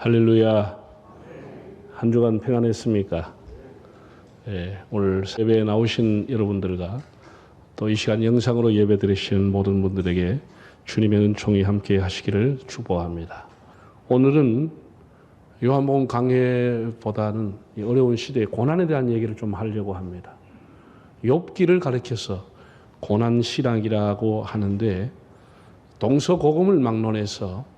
할렐루야. 한 주간 평안했습니까? 오늘 예배에 나오신 여러분들과 또 이 시간 영상으로 예배 드리신 모든 분들에게 주님의 은총이 함께 하시기를 축복합니다. 오늘은 요한복음 강해보다는 이 어려운 시대의 고난에 대한 얘기를 좀 하려고 합니다. 욥기를 가리켜서 고난신앙이라고 하는데 동서고금을 막론해서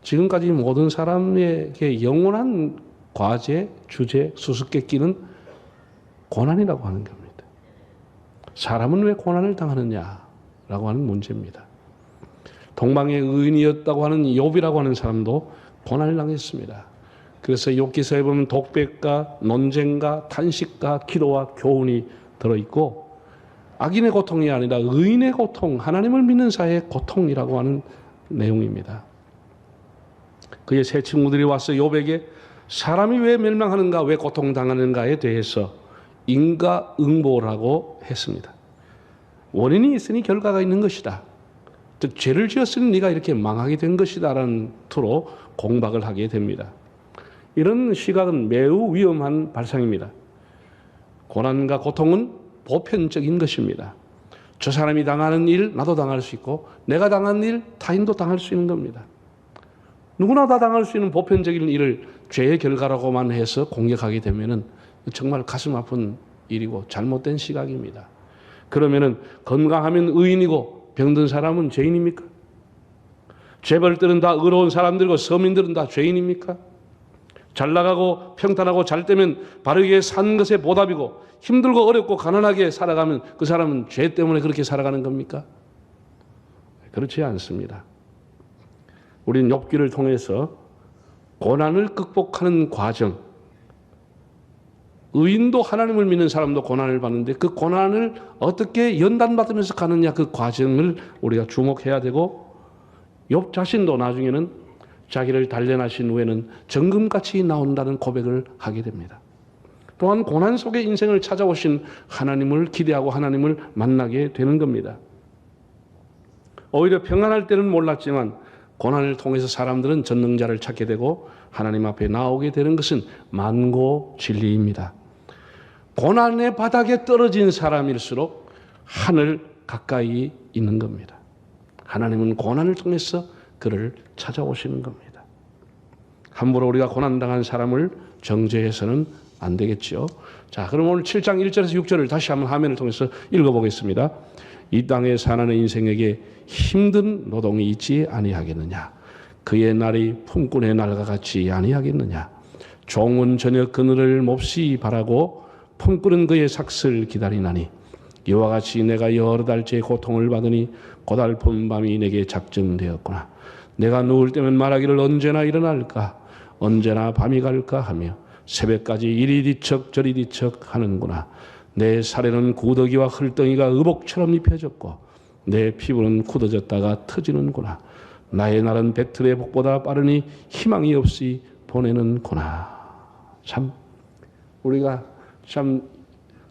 지금까지 모든 사람에게 영원한 과제, 주제, 수수께끼는 고난이라고 하는 겁니다. 사람은 왜 고난을 당하느냐라고 하는 문제입니다. 동방의 의인이었다고 하는 욥이라고 하는 사람도 고난을 당했습니다. 그래서 욥기서에 보면 독백과 논쟁과 탄식과 기도와 교훈이 들어있고 악인의 고통이 아니라 의인의 고통, 하나님을 믿는 자의 고통이라고 하는 내용입니다. 그의 세 친구들이 와서 욥에게 사람이 왜 멸망하는가, 왜 고통당하는가에 대해서 인과응보라고 했습니다. 원인이 있으니 결과가 있는 것이다. 즉 죄를 지었으니 네가 이렇게 망하게 된 것이다 라는 투로 공박을 하게 됩니다. 이런 시각은 매우 위험한 발상입니다. 고난과 고통은 보편적인 것입니다. 저 사람이 당하는 일 나도 당할 수 있고 내가 당한 일 타인도 당할 수 있는 겁니다. 누구나 다 당할 수 있는 보편적인 일을 죄의 결과라고만 해서 공격하게 되면은 정말 가슴 아픈 일이고 잘못된 시각입니다. 그러면은 건강하면 의인이고 병든 사람은 죄인입니까? 재벌들은 다 의로운 사람들이고 서민들은 다 죄인입니까? 잘 나가고 평탄하고 잘 되면 바르게 산 것의 보답이고 힘들고 어렵고 가난하게 살아가면 그 사람은 죄 때문에 그렇게 살아가는 겁니까? 그렇지 않습니다. 우리는 욥기를 통해서 고난을 극복하는 과정, 의인도 하나님을 믿는 사람도 고난을 받는데 그 고난을 어떻게 연단받으면서 가느냐 그 과정을 우리가 주목해야 되고 욥 자신도 나중에는 자기를 단련하신 후에는 정금같이 나온다는 고백을 하게 됩니다. 또한 고난 속에 인생을 찾아오신 하나님을 기대하고 하나님을 만나게 되는 겁니다. 오히려 평안할 때는 몰랐지만 고난을 통해서 사람들은 전능자를 찾게 되고 하나님 앞에 나오게 되는 것은 만고 진리입니다. 고난의 바닥에 떨어진 사람일수록 하늘 가까이 있는 겁니다. 하나님은 고난을 통해서 그를 찾아오시는 겁니다. 함부로 우리가 고난당한 사람을 정죄해서는 안 되겠죠. 자, 그럼 오늘 7장 1절에서 6절을 다시 한번 화면을 통해서 읽어보겠습니다. 이 땅에 사는 인생에게 힘든 노동이 있지 아니하겠느냐? 그의 날이 품꾼의 날과 같이 아니하겠느냐? 종은 저녁 그늘을 몹시 바라고 품꾼은 그의 삭슬 기다리나니 이와 같이 내가 여러 달째 고통을 받으니 고달픈 밤이 내게 작정되었구나. 내가 누울 때면 말하기를 언제나 일어날까? 언제나 밤이 갈까 하며 새벽까지 이리 뒤척 저리 뒤척 하는구나. 내 살에는 구더기와 흙덩이가 의복처럼 입혀졌고 내 피부는 굳어졌다가 터지는구나. 나의 날은 배틀의 복보다 빠르니 희망이 없이 보내는구나. 참 우리가 참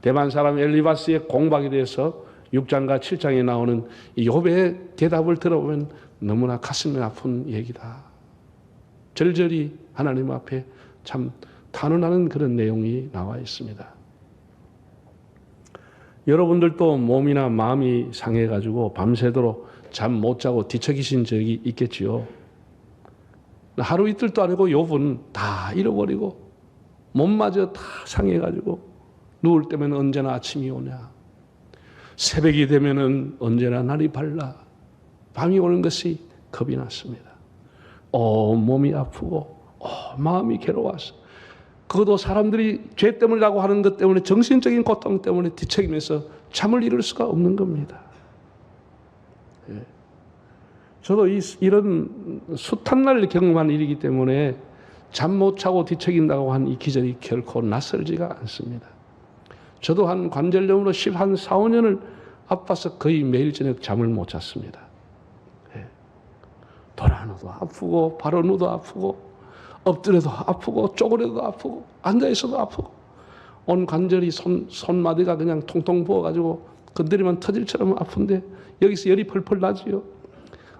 대만 사람 엘리바스의 공박에 대해서 6장과 7장에 나오는 이 욥의 대답을 들어보면 너무나 가슴이 아픈 얘기다. 절절히 하나님 앞에 참 탄원하는 그런 내용이 나와 있습니다. 여러분들도 몸이나 마음이 상해가지고 밤새도록 잠 못 자고 뒤척이신 적이 있겠지요. 하루 이틀도 아니고 욥은 다 잃어버리고 몸마저 다 상해가지고 누울 때면 언제나 아침이 오냐. 새벽이 되면은 언제나 날이 밝아. 밤이 오는 것이 겁이 났습니다. 몸이 아프고 마음이 괴로워서 그것도 사람들이 죄 때문이라고 하는 것 때문에 정신적인 고통 때문에 뒤척이면서 잠을 이룰 수가 없는 겁니다. 저도 이런 숱한 날 경험한 일이기 때문에 잠 못 자고 뒤척인다고 한 이 기절이 결코 낯설지가 않습니다. 저도 한 관절염으로 4, 5년을 아파서 거의 매일 저녁 잠을 못 잤습니다. 돌아누도 아프고 바로 누도 아프고 엎드려도 아프고 쪼그려도 아프고 앉아있어도 아프고 온 관절이 손마디가 그냥 통통 부어가지고 건드리면 터질처럼 아픈데 여기서 열이 펄펄 나지요.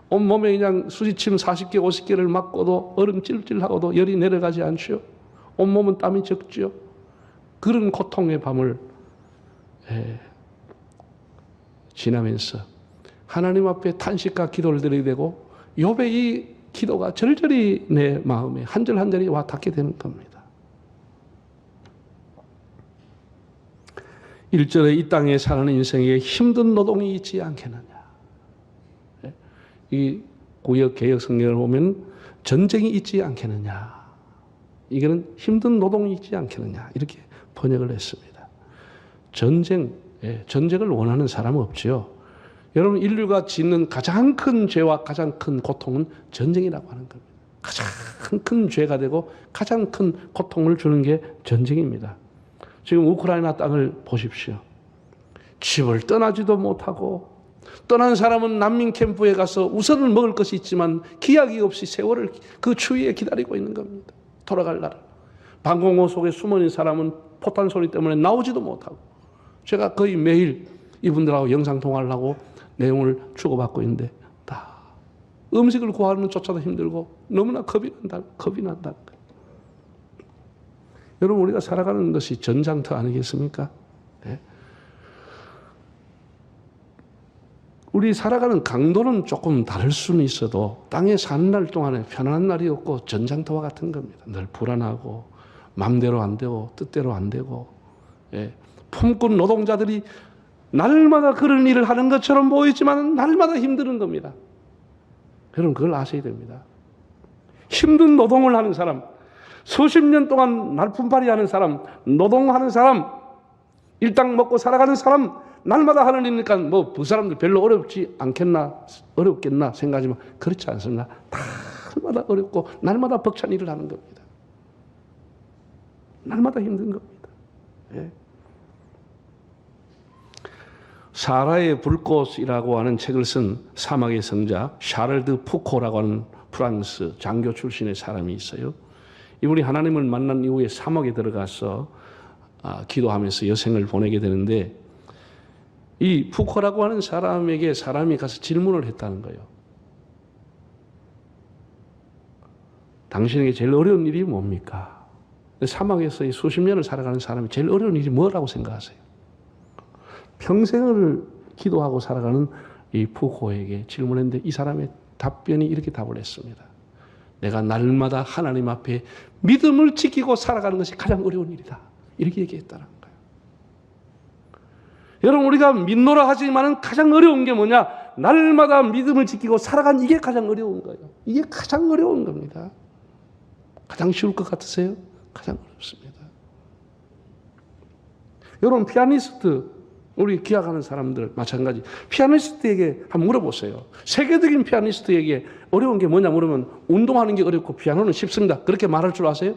온몸에 그냥 수지침 40개, 50개를 맞고도 얼음 찔찔하고도 열이 내려가지 않죠. 온몸은 땀이 적죠. 그런 고통의 밤을 지나면서 하나님 앞에 탄식과 기도를 드리게 되고 욥의 이 기도가 절절히 내 마음에 한 절 한 절이 와 닿게 되는 겁니다. 1절에 이 땅에 사는 인생에 힘든 노동이 있지 않겠느냐. 이 구역 개역 성경을 보면 전쟁이 있지 않겠느냐. 이거는 힘든 노동이 있지 않겠느냐. 이렇게 번역을 했습니다. 전쟁을 원하는 사람은 없지요. 여러분, 인류가 짓는 가장 큰 죄와 가장 큰 고통은 전쟁이라고 하는 겁니다. 가장 큰 죄가 되고 가장 큰 고통을 주는 게 전쟁입니다. 지금 우크라이나 땅을 보십시오. 집을 떠나지도 못하고 떠난 사람은 난민 캠프에 가서 우선은 먹을 것이 있지만 기약이 없이 세월을 그 추위에 기다리고 있는 겁니다. 돌아갈 날. 방공호 속에 숨어있는 사람은 포탄 소리 때문에 나오지도 못하고 제가 거의 매일 이분들하고 영상통화를 하고 내용을 주고받고 있는데 다 음식을 구하는 조차도 힘들고 너무나 겁이 난다는 거예요. 여러분, 우리가 살아가는 것이 전장터 아니겠습니까? 네? 우리 살아가는 강도는 조금 다를 수는 있어도 땅에 사는 날 동안에 편안한 날이 없고 전장터와 같은 겁니다. 늘 불안하고 마음대로 안 되고 뜻대로 안 되고 품꾼 노동자들이 날마다 그런 일을 하는 것처럼 보이지만 날마다 힘드는 겁니다. 여러분, 그걸 아셔야 됩니다. 힘든 노동을 하는 사람, 수십 년 동안 날품팔이 하는 사람, 노동하는 사람, 일당 먹고 살아가는 사람, 날마다 하는 일이니까 뭐 그 사람들 별로 어렵겠나 생각하지만 그렇지 않습니다. 날마다 어렵고 날마다 벅찬 일을 하는 겁니다. 날마다 힘든 겁니다. 예. 사라의 불꽃이라고 하는 책을 쓴 사막의 성자 샤를 드 푸코라고 하는 프랑스 장교 출신의 사람이 있어요. 이분이 하나님을 만난 이후에 사막에 들어가서 기도하면서 여생을 보내게 되는데 이 푸코라고 하는 사람에게 사람이 가서 질문을 했다는 거예요. 당신에게 제일 어려운 일이 뭡니까? 사막에서 수십 년을 살아가는 사람이 제일 어려운 일이 뭐라고 생각하세요? 평생을 기도하고 살아가는 이 푸코에게 질문했는데 이 사람의 답변이 이렇게 답을 했습니다. 내가 날마다 하나님 앞에 믿음을 지키고 살아가는 것이 가장 어려운 일이다. 이렇게 얘기했다는 거예요. 여러분, 우리가 믿노라 하지만은 가장 어려운 게 뭐냐? 날마다 믿음을 지키고 살아가는 이게 가장 어려운 거예요. 이게 가장 어려운 겁니다. 가장 쉬울 것 같으세요? 가장 어렵습니다. 여러분, 피아니스트 우리 기억하는 사람들 마찬가지. 피아니스트에게 한번 물어보세요. 세계적인 피아니스트에게 어려운 게 뭐냐 물으면 운동하는 게 어렵고 피아노는 쉽습니다. 그렇게 말할 줄 아세요?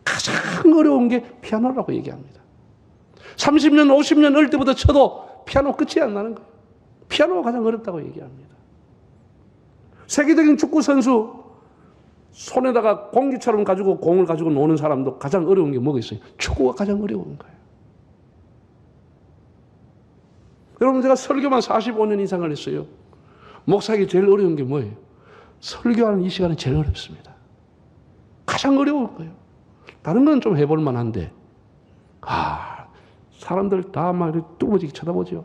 가장 어려운 게 피아노라고 얘기합니다. 30년, 50년 어릴 때부터 쳐도 피아노 끝이 안 나는 거예요. 피아노가 가장 어렵다고 얘기합니다. 세계적인 축구 선수 손에다가 공기처럼 가지고 공을 가지고 노는 사람도 가장 어려운 게 뭐가 있어요? 축구가 가장 어려운 거예요. 여러분, 제가 설교만 45년 이상을 했어요. 목사에게 제일 어려운 게 뭐예요? 설교하는 이 시간이 제일 어렵습니다. 가장 어려울 거예요. 다른 건 좀 해볼 만한데 사람들 다 막 뚜벅이 쳐다보죠.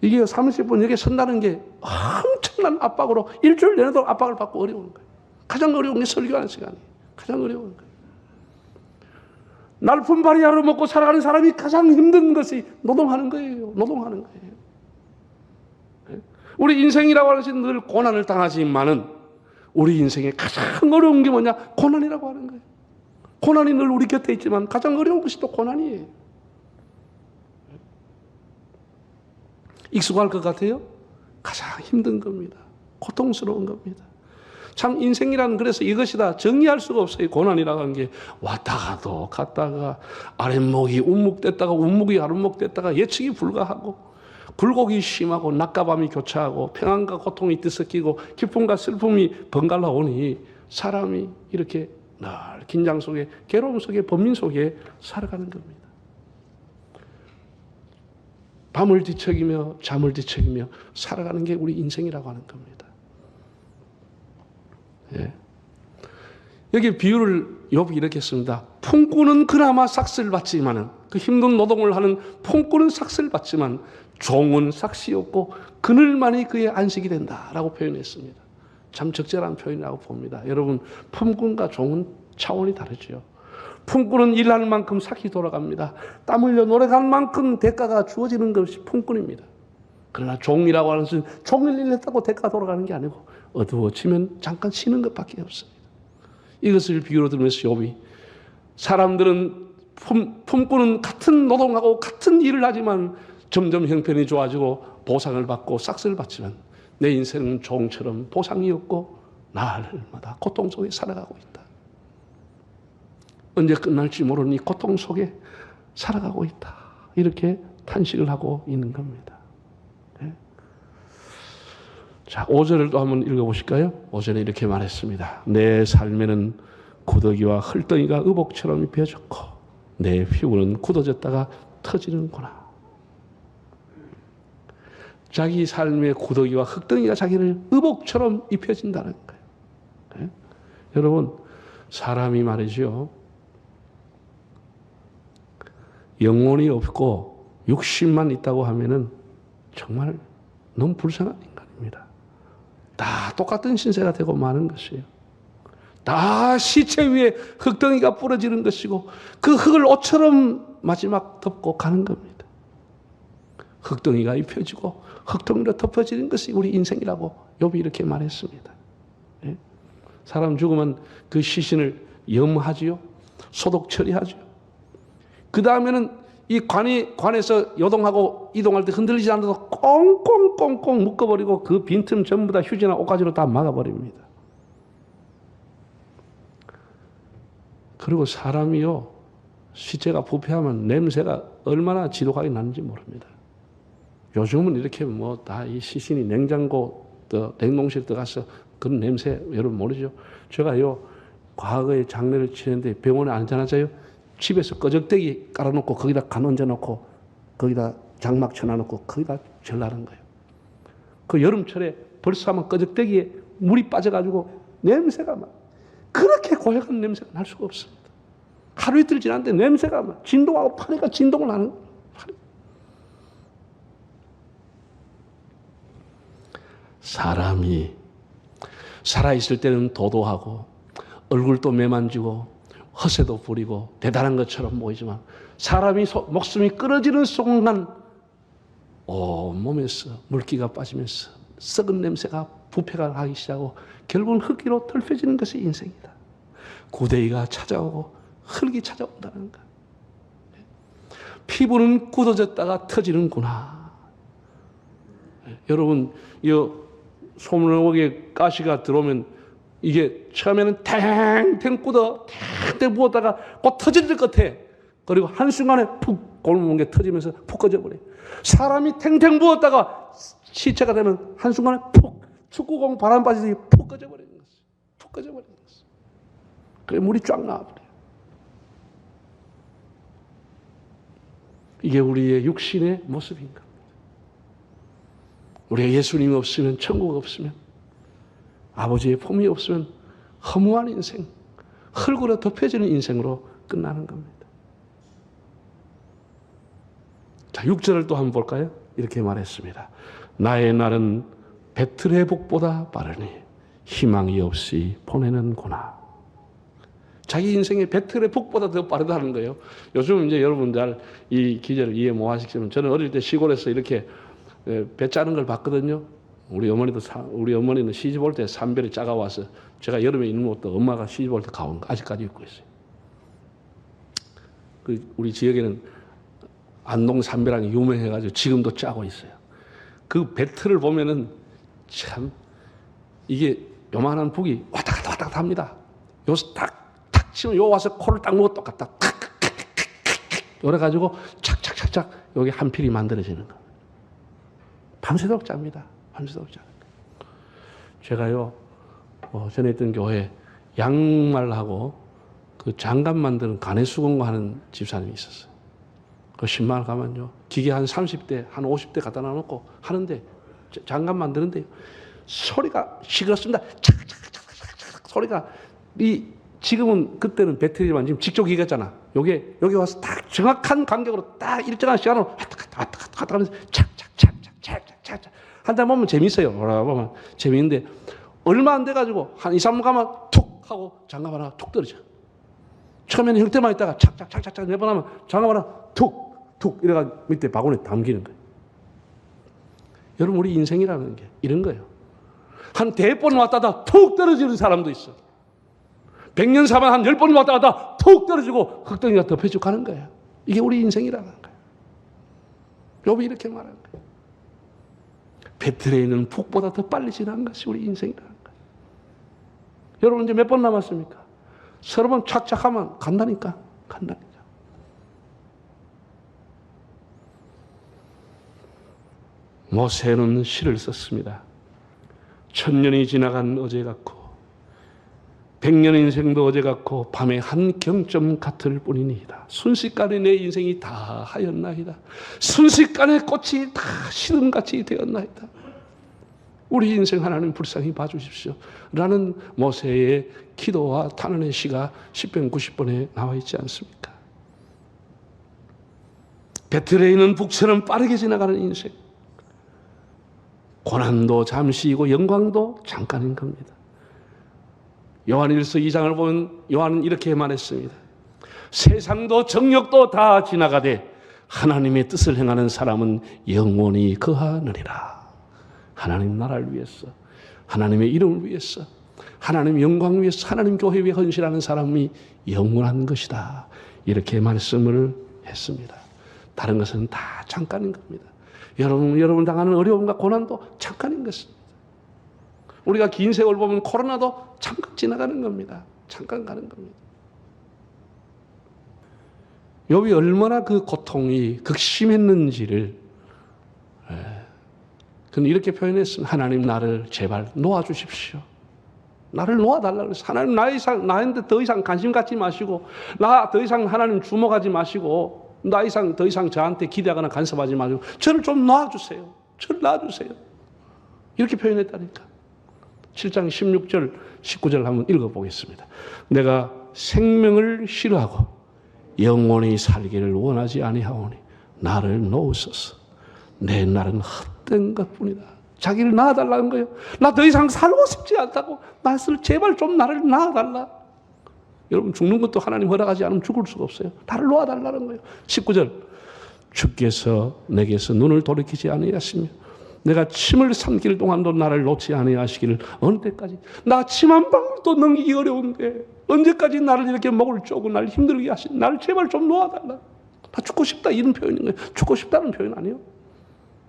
이게 30분 여기 선다는 게 엄청난 압박으로 일주일 내내도 압박을 받고 어려운 거예요. 가장 어려운 게 설교하는 시간이에요. 가장 어려운 거예요. 날품팔이 하루 먹고 살아가는 사람이 가장 힘든 것이 노동하는 거예요. 노동하는 거예요. 우리 인생이라고 하는 것은 늘 고난을 당하지만은 우리 인생의 가장 어려운 게 뭐냐? 고난이라고 하는 거예요. 고난이 늘 우리 곁에 있지만 가장 어려운 것이 또 고난이에요. 익숙할 것 같아요? 가장 힘든 겁니다. 고통스러운 겁니다. 참 인생이란 그래서 이것이다 정의할 수가 없어요. 고난이라고 하는 게 왔다가도 갔다가 아랫목이 움묵됐다가 움묵이 아랫목됐다가 예측이 불가하고 굴곡이 심하고 낮과 밤이 교차하고 평안과 고통이 뒤섞이고 기쁨과 슬픔이 번갈아 오니 사람이 이렇게 늘 긴장 속에 괴로움 속에 번민 속에 살아가는 겁니다. 밤을 뒤척이며 잠을 뒤척이며 살아가는 게 우리 인생이라고 하는 겁니다. 예. 여기 비유를 욥이 이렇게 씁니다. 품꾼은 그나마 삭슬 받지만은, 그 힘든 노동을 하는 품꾼은 삭슬 받지만 종은 삭시 없고 그늘만이 그의 안식이 된다라고 표현했습니다. 참 적절한 표현이라고 봅니다. 여러분, 품꾼과 종은 차원이 다르죠. 품꾼은 일하는 만큼 삭이 돌아갑니다. 땀 흘려 노력한 만큼 대가가 주어지는 것이 품꾼입니다. 그러나 종이라고 하는 것은 종일 일했다고 대가가 돌아가는 게 아니고 어두워지면 잠깐 쉬는 것밖에 없습니다. 이것을 비유로 들으면서 욥이, 사람들은 품꾼은 같은 노동하고 같은 일을 하지만 점점 형편이 좋아지고 보상을 받고 삭스를 받지만 내 인생은 종처럼 보상이 없고 날마다 고통 속에 살아가고 있다. 언제 끝날지 모르는 이 고통 속에 살아가고 있다. 이렇게 탄식을 하고 있는 겁니다. 네. 자, 5절을 또 한번 읽어보실까요? 5절에 이렇게 말했습니다. 내 삶에는 구더기와 흙덩이가 의복처럼 입혀졌고 내 피부는 굳어졌다가 터지는구나. 자기 삶의 구더기와 흙덩이가 자기를 의복처럼 입혀진다는 거예요. 네? 여러분, 사람이 말이죠, 영혼이 없고 육신만 있다고 하면은 정말 너무 불쌍한 인간입니다. 다 똑같은 신세가 되고 마는 것이에요. 다 시체 위에 흙덩이가 부러지는 것이고 그 흙을 옷처럼 마지막 덮고 가는 겁니다. 흙덩이가 입혀지고 흙덩이로 덮어지는 것이 우리 인생이라고 욥이 이렇게 말했습니다. 네? 사람 죽으면 그 시신을 염하지요. 소독 처리하죠. 그 다음에는 이 관에서 요동하고 이동할 때 흔들리지 않아도 꽁꽁꽁꽁 묶어버리고 그 빈틈 전부 다 휴지나 옷가지로 다 막아버립니다. 그리고 사람이요, 시체가 부패하면 냄새가 얼마나 지독하게 나는지 모릅니다. 요즘은 이렇게 뭐 다 이 시신이 냉장고, 냉동실에 들어가서 그런 냄새 여러분 모르죠? 제가요, 과거에 장례를 치는데 병원에 앉아놨어요. 집에서 꺼적대기 깔아놓고 거기다 간 얹어놓고 거기다 장막 쳐놔놓고 거기다 절라는 거예요. 그 여름철에 벌써 하면 꺼적대기에 물이 빠져가지고 냄새가 막 그렇게 고약한 냄새가 날 수가 없습니다. 하루 이틀 지났는데 냄새가 막 진동하고 파리가 진동을 하는 거예요. 사람이 살아있을 때는 도도하고 얼굴도 매만지고 허세도 부리고 대단한 것처럼 보이지만 사람이 목숨이 끊어지는 순간 온몸에서 물기가 빠지면서 썩은 냄새가 부패가 하기 시작하고 결국은 흙기로 덜펴지는 것이 인생이다. 구더기가 찾아오고 흙이 찾아온다는 것. 피부는 굳어졌다가 터지는구나. 여러분, 이 소문옥에 가시가 들어오면 이게 처음에는 탱탱 굳어 탱탱 부었다가 곧 터질 것 같아. 그리고 한순간에 푹 골문 게 터지면서 푹 꺼져버려요. 사람이 탱탱 부었다가 시체가 되면 한순간에 푹 축구공 바람 빠지듯이 푹 꺼져버리는 거죠. 푹 꺼져버리는 거죠. 그래 물이 쫙 나와버려요. 이게 우리의 육신의 모습인 겁니다. 우리가 예수님이 없으면, 천국 없으면, 아버지의 품이 없으면 허무한 인생, 흙으로 덮여지는 인생으로 끝나는 겁니다. 자, 6절을 또 한번 볼까요? 이렇게 말했습니다. 나의 날은 배틀의 복보다 빠르니 희망이 없이 보내는구나. 자기 인생의 배틀의 복보다 더 빠르다는 거예요. 요즘 이제 여러분 잘 이 기제를 이해 못 하시겠지만 저는 어릴 때 시골에서 이렇게 배 짜는 걸 봤거든요. 우리 어머니는 시집 올 때 삼배를 짜가 와서 제가 여름에 입는 옷도 엄마가 시집 올 때 가온 거 아직까지 입고 있어요. 우리 지역에는 안동 삼배랑이 유명해가지고 지금도 짜고 있어요. 그 배틀을 보면은 참 이게 요만한 북이 왔다 갔다 합니다. 요 탁 치면 요 와서 코를 딱 먹어 똑같다. 그래가지고 착착착착 여기 한 필이 만들어지는 거. 밤새도록 짭니다. 밤새도록 짜. 제가요 전에 있던 교회 양말하고 그 장갑 만드는 가내수공고 하는 집사님이 있었어요. 그 10만 원 가면요. 기계 한 30대, 한 50대 갖다 놔놓고 하는데, 장갑 만드는데 소리가 시끄럽습니다. 착착착착착 소리가 지금은 그때는 배터리만 지금 직접 기계잖아. 여기 와서 딱 정확한 간격으로 딱 일정한 시간으로 왔다 하면서 착착착착착착 한다 보면 재밌어요. 보면 재밌는데 얼마 안 돼가지고 한 2, 3분 가면 툭 하고 장갑 하나 툭 떨어져. 처음에는 형태만 있다가 착착착착착 네 번 하면 장갑 하나 툭툭 이래가 밑에 바구니에 담기는 거예요. 여러분 우리 인생이라는 게 이런 거예요. 한 100번 왔다가 툭 떨어지는 사람도 있어. 100년 사면 한 10번 왔다 갔다 툭 떨어지고 흙덩이가 덮여지고 가는 거예요. 이게 우리 인생이라는 거예요. 욥이 이렇게 말하는 거예요. 배틀에 있는 북보다 더 빨리 지나는 것이 우리 인생이라는 거예요. 여러분 이제 몇 번 남았습니까? 서너 번 착착하면 간다니까. 모세는 시를 썼습니다. 1000년이 지나간 어제 같고 100년의 인생도 어제 같고 밤의 한 경점 같을 뿐이니이다. 순식간에 내 인생이 다 하였나이다. 순식간에 꽃이 다 시름같이 되었나이다. 우리 인생 하나님 불쌍히 봐주십시오 라는 모세의 기도와 탄원의 시가 시편 90번에 나와 있지 않습니까? 배틀에 있는 북처럼 빠르게 지나가는 인생. 고난도 잠시이고 영광도 잠깐인 겁니다. 요한일서 2장을 보면 요한은 이렇게 말했습니다. 세상도 정욕도 다 지나가되 하나님의 뜻을 행하는 사람은 영원히 거하느니라. 하나님 나라를 위해서, 하나님의 이름을 위해서, 하나님 영광 위해서, 하나님 교회 위해 헌신하는 사람이 영원한 것이다. 이렇게 말씀을 했습니다. 다른 것은 다 잠깐인 겁니다. 여러분 당하는 어려움과 고난도 잠깐인 것입니다. 우리가 긴 세월 보면 코로나도 잠깐 지나가는 겁니다. 잠깐 가는 겁니다. 욥이 얼마나 그 고통이 극심했는지를 그는 이렇게 표현했습니다. 하나님 나를 제발 놓아주십시오. 나를 놓아달라고 그랬어요. 하나님 나한테 더 이상 관심 갖지 마시고 나 더 이상 하나님 주목하지 마시고 더 이상 저한테 기대하거나 간섭하지 마시고 저를 좀 놔주세요. 저를 놔주세요. 이렇게 표현했다니까. 7장 16절 19절 한번 읽어보겠습니다. 내가 생명을 싫어하고 영원히 살기를 원하지 아니하오니 나를 놓으소서. 내 날은 헛된 것뿐이다. 자기를 낳아달라는 거예요. 나 더 이상 살고 싶지 않다고. 제발 좀 나를 낳아달라. 여러분 죽는 것도 하나님 허락하지 않으면 죽을 수가 없어요. 나를 놓아달라는 거예요. 19절 주께서 내게서 눈을 돌이키지 아니하시며 내가 침을 삼킬 동안도 나를 놓지 아니하시기를 어느 때까지. 나 침 한 방울도 넘기기 어려운데 언제까지 나를 이렇게 목을 쪼고 나를 힘들게 하신 나를 제발 좀 놓아달라. 나 죽고 싶다 이런 표현인 거예요. 죽고 싶다는 표현 아니에요.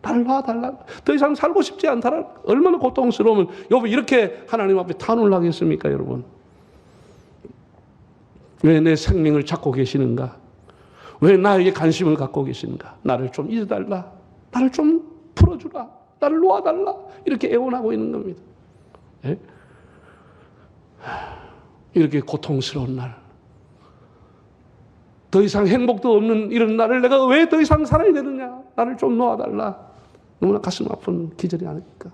나를 놔달라. 더 이상 살고 싶지 않다라. 얼마나 고통스러우면 욥이 이렇게 하나님 앞에 탄원을 하겠습니까 여러분. 왜 내 생명을 찾고 계시는가? 왜 나에게 관심을 갖고 계시는가? 나를 좀 잊어달라. 나를 좀 풀어주라. 나를 놓아달라. 이렇게 애원하고 있는 겁니다. 예? 이렇게 고통스러운 날, 더 이상 행복도 없는 이런 날을 내가 왜 더 이상 살아야 되느냐? 나를 좀 놓아달라. 너무나 가슴 아픈 기절이 아닙니까?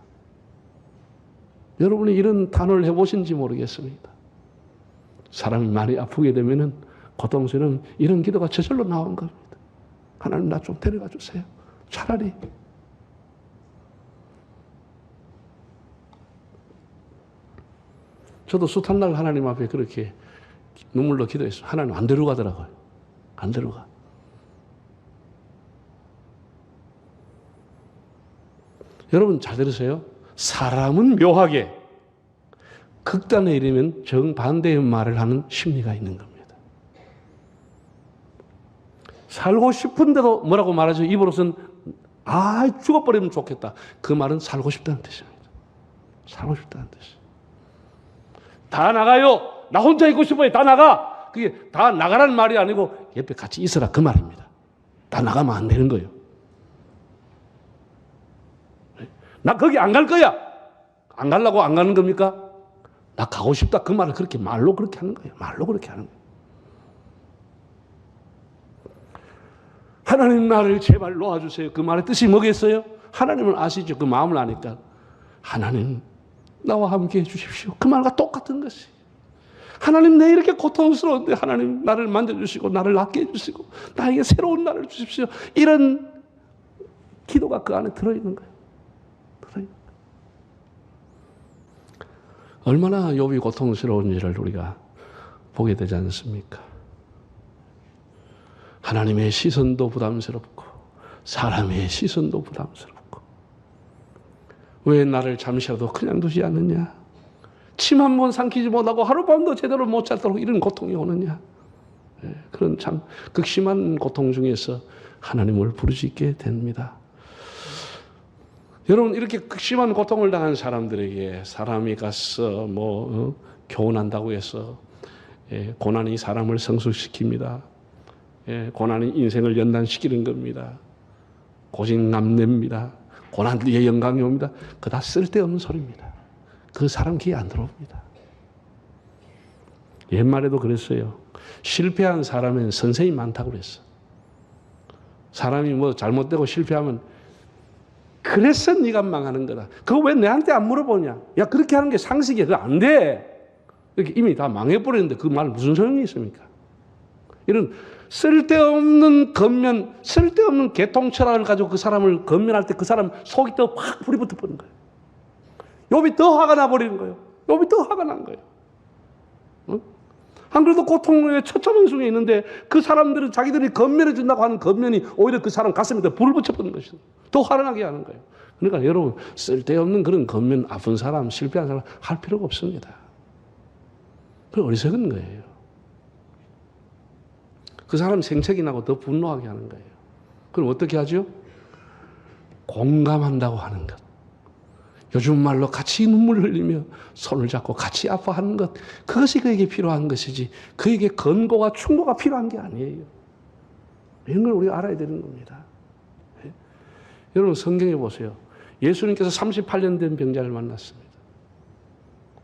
여러분이 이런 단어를 해보신지 모르겠습니다. 사람이 많이 아프게 되면은 고통스러운 이런 기도가 저절로 나온 겁니다. 하나님 나 좀 데려가 주세요. 차라리. 저도 숱한 날 하나님 앞에 그렇게 눈물로 기도했어요. 하나님 안 데려가더라고요. 안 데려가. 여러분 잘 들으세요. 사람은 묘하게 극단에 이르면 정반대의 말을 하는 심리가 있는 겁니다. 살고 싶은데도 뭐라고 말하죠? 입으로서는 죽어버리면 좋겠다. 그 말은 살고 싶다는 뜻입니다. 살고 싶다는 뜻이에요. 다 나가요. 나 혼자 있고 싶어요. 다 나가. 그게 다 나가라는 말이 아니고 옆에 같이 있어라 그 말입니다. 다 나가면 안 되는 거예요. 나 거기 안 갈 거야. 안 가려고 안 가는 겁니까? 나 가고 싶다. 그 말을 그렇게 말로 그렇게 하는 거예요. 말로 그렇게 하는 거예요. 하나님 나를 제발 놓아주세요. 그 말의 뜻이 뭐겠어요? 하나님은 아시죠. 그 마음을 아니까. 하나님 나와 함께 해주십시오. 그 말과 똑같은 것이. 하나님 내 이렇게 고통스러운데 하나님 나를 만져주시고 나를 낫게 해주시고 나에게 새로운 날을 주십시오. 이런 기도가 그 안에 들어있는 거예요. 얼마나 욥이 고통스러운지를 우리가 보게 되지 않습니까? 하나님의 시선도 부담스럽고 사람의 시선도 부담스럽고 왜 나를 잠시라도 그냥 두지 않느냐? 침 한 번 삼키지 못하고 하룻밤도 제대로 못 자도록 이런 고통이 오느냐? 그런 참 극심한 고통 중에서 하나님을 부르짖게 됩니다. 여러분 이렇게 극심한 고통을 당한 사람들에게 사람이 가서 교훈한다고 해서 고난이 사람을 성숙시킵니다. 고난이 인생을 연단시키는 겁니다. 고집남냅니다. 고난 뒤에 영광이 옵니다. 그거 다 쓸데없는 소리입니다. 그 사람 귀에 안 들어옵니다. 옛말에도 그랬어요. 실패한 사람은 선생이 많다고 그랬어. 사람이 잘못되고 실패하면 그래서 네가 망하는 거다. 그거 왜 내한테 안 물어보냐? 야 그렇게 하는 게 상식이야. 그거 안 돼. 이렇게 이미 다 망해버렸는데 그 말 무슨 소용이 있습니까? 이런 쓸데없는 겉면, 쓸데없는 개통철학을 가지고 그 사람을 겉면할 때 그 사람 속이 더 확 불이 붙어버린 거예요. 욥이 더 화가 나버리는 거예요. 욥이 더 화가 난 거예요. 응? 안 그래도 고통의 처처먼 중에 있는데 그 사람들은 자기들이 겉면해 준다고 하는 겉면이 오히려 그 사람 가슴에 더 불을 붙여버린 것이죠. 더 화나게 하는 거예요. 그러니까 여러분 쓸데없는 그런 겉면 아픈 사람, 실패한 사람 할 필요가 없습니다. 그 어리석은 거예요. 그 사람 생색이 나고 더 분노하게 하는 거예요. 그럼 어떻게 하죠? 공감한다고 하는 것. 요즘 말로 같이 눈물 흘리며 손을 잡고 같이 아파하는 것. 그것이 그에게 필요한 것이지 그에게 권고가 충고가 필요한 게 아니에요. 이런 걸 우리가 알아야 되는 겁니다. 네? 여러분 성경에 보세요. 예수님께서 38년 된 병자를 만났습니다.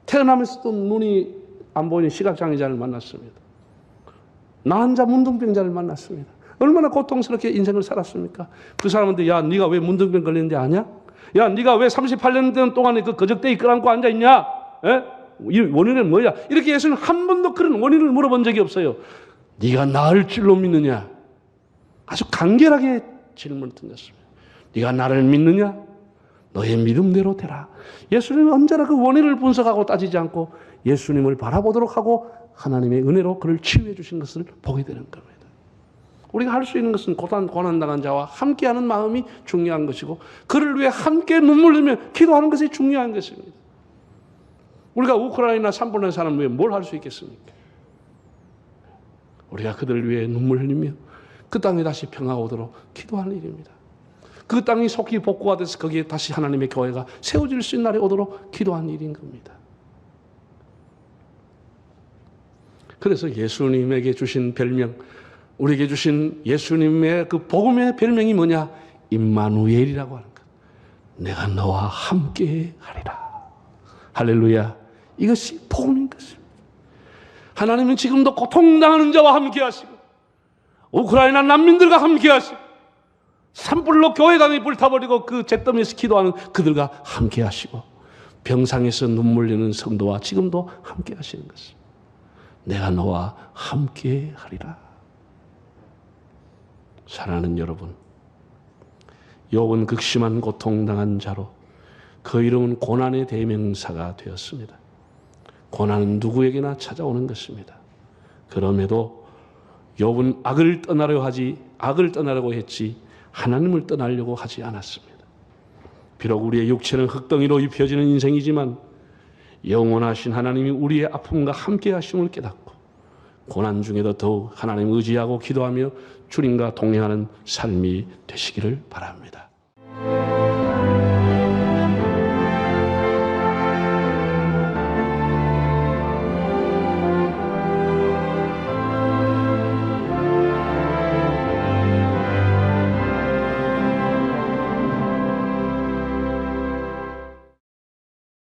태어나면서도 눈이 안 보이는 시각장애자를 만났습니다. 나한 자 문둥병자를 만났습니다. 얼마나 고통스럽게 인생을 살았습니까? 그 사람한테 야 네가 왜 문둥병 걸렸는지 아냐? 야 네가 왜 38년 동안에 그 거적대에 끌어안고 앉아있냐? 이 원인은 뭐야? 이렇게 예수는 한 번도 그런 원인을 물어본 적이 없어요. 네가 나을 줄로 믿느냐? 아주 간결하게 질문을 던졌습니다. 네가 나를 믿느냐? 너의 믿음대로 되라. 예수님은 언제나 그 원인을 분석하고 따지지 않고 예수님을 바라보도록 하고 하나님의 은혜로 그를 치유해 주신 것을 보게 되는 겁니다. 우리가 할 수 있는 것은 고난당한 자와 함께하는 마음이 중요한 것이고 그를 위해 함께 눈물 흘리며 기도하는 것이 중요한 것입니다. 우리가 우크라이나 산불난 사람 위해 뭘 할 수 있겠습니까? 우리가 그들을 위해 눈물 흘리며 그 땅에 다시 평화가 오도록 기도하는 일입니다. 그 땅이 속히 복구가 돼서 거기에 다시 하나님의 교회가 세워질 수 있는 날이 오도록 기도하는 일인 겁니다. 그래서 예수님에게 주신 별명, 우리에게 주신 예수님의 그 복음의 별명이 뭐냐? 임마누엘이라고 하는 것. 내가 너와 함께 하리라. 할렐루야. 이것이 복음인 것입니다. 하나님은 지금도 고통당하는 자와 함께 하시고 우크라이나 난민들과 함께 하시고 산불로 교회당이 불타버리고 그 잿더미에서 기도하는 그들과 함께 하시고 병상에서 눈물 흘리는 성도와 지금도 함께 하시는 것입니다. 내가 너와 함께 하리라. 사랑하는 여러분, 욥은 극심한 고통당한 자로 그 이름은 고난의 대명사가 되었습니다. 고난은 누구에게나 찾아오는 것입니다. 그럼에도 욥은 악을 떠나려고 했지 하나님을 떠나려고 하지 않았습니다. 비록 우리의 육체는 흙덩이로 입혀지는 인생이지만 영원하신 하나님이 우리의 아픔과 함께 하심을 깨닫고 고난 중에도 더욱 하나님 의지하고 기도하며 주님과 동행하는 삶이 되시기를 바랍니다.